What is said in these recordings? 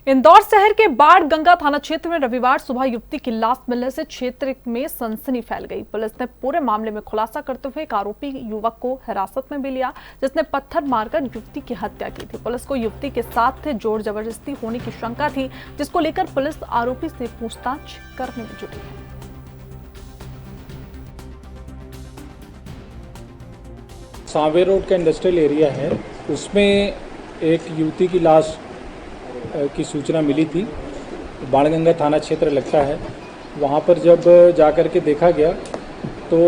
इंदौर शहर के बाढ़ गंगा थाना क्षेत्र में रविवार सुबह युवती की लाश मिलने से क्षेत्र में सनसनी फैल गई। पुलिस ने पूरे मामले में खुलासा करते हुए एक आरोपी युवक को हिरासत में भी लिया, जिसने पत्थर मारकर युवती की हत्या की थी। पुलिस को युवती के साथ जोर जबरदस्ती होने की शंका थी, जिसको लेकर पुलिस आरोपी से पूछताछ करने में जुटी है। सांवे रोड का इंडस्ट्रियल एरिया है, उसमें एक युवती की लाश की सूचना मिली थी। बाणगंगा थाना क्षेत्र लगता है। वहाँ पर जब जाकर के देखा गया तो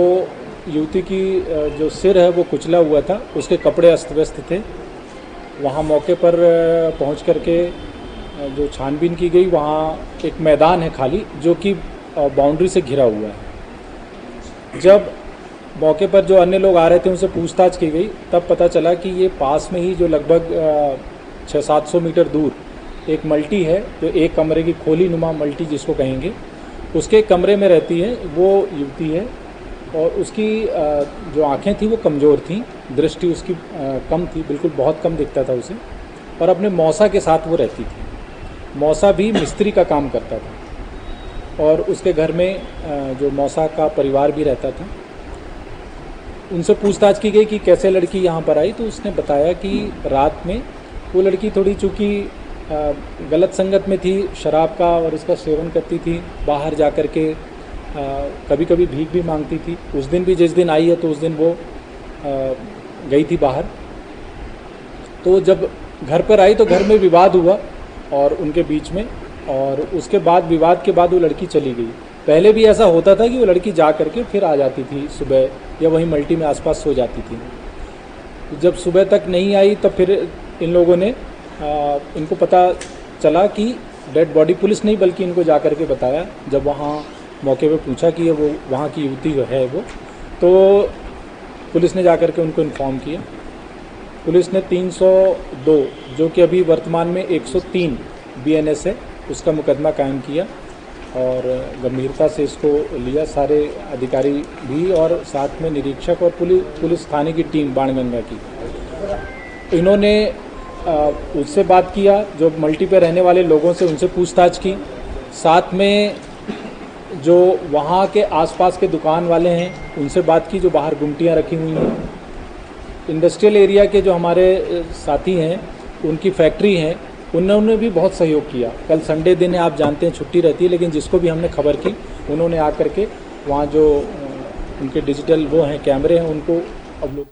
युवती की जो सिर है वो कुचला हुआ था, उसके कपड़े अस्त व्यस्त थे। वहाँ मौके पर पहुँच करके जो छानबीन की गई, वहाँ एक मैदान है खाली जो कि बाउंड्री से घिरा हुआ है। जब मौके पर जो अन्य लोग आ रहे थे उनसे पूछताछ की गई, तब पता चला कि ये पास में ही जो लगभग 600-700 मीटर दूर एक मल्टी है, जो एक कमरे की खोली नुमा मल्टी जिसको कहेंगे, उसके कमरे में रहती है वो युवती है। और उसकी जो आंखें थी वो कमज़ोर थीं, दृष्टि उसकी कम थी, बिल्कुल बहुत कम दिखता था उसे। और अपने मौसा के साथ वो रहती थी। मौसा भी मिस्त्री का काम करता था और उसके घर में जो मौसा का परिवार भी रहता था। उनसे पूछताछ की गई कि कैसे लड़की यहाँ पर आई, तो उसने बताया कि रात में वो लड़की थोड़ी चूँकि गलत संगत में थी, शराब का और इसका सेवन करती थी, बाहर जा कर के कभी कभी भीख भी मांगती थी। उस दिन भी जिस दिन आई है तो उस दिन वो गई थी बाहर। तो जब घर पर आई तो घर में विवाद हुआ और उनके बीच में, और उसके बाद विवाद के बाद वो लड़की चली गई। पहले भी ऐसा होता था कि वो लड़की जा करके फिर आ जाती थी सुबह, या वहीं मल्टी में आसपास सो जाती थी। जब सुबह तक नहीं आई तब फिर इन लोगों ने इनको पता चला कि डेड बॉडी, पुलिस नहीं बल्कि इनको जा करके बताया। जब वहाँ मौके पे पूछा कि ये वो वहाँ की युवती है वो, तो पुलिस ने जा करके उनको इन्फॉर्म किया। पुलिस ने 302 जो कि अभी वर्तमान में 103 BNS है, उसका मुकदमा कायम किया और गंभीरता से इसको लिया सारे अधिकारी भी, और साथ में निरीक्षक और पुलिस थाने की टीम बाणगंगा की। इन्होंने उससे बात किया, जो मल्टी पे रहने वाले लोगों से उनसे पूछताछ की। साथ में जो वहाँ के आसपास के दुकान वाले हैं उनसे बात की, जो बाहर गुमटियाँ रखी हुई हैं। इंडस्ट्रियल एरिया के जो हमारे साथी हैं, उनकी फैक्ट्री हैं, उन्होंने भी बहुत सहयोग किया। कल संडे दिन है, आप जानते हैं छुट्टी रहती है, लेकिन जिसको भी हमने खबर की उन्होंने आकर के वहाँ जो उनके डिजिटल वो हैं कैमरे हैं उनको अवलोकन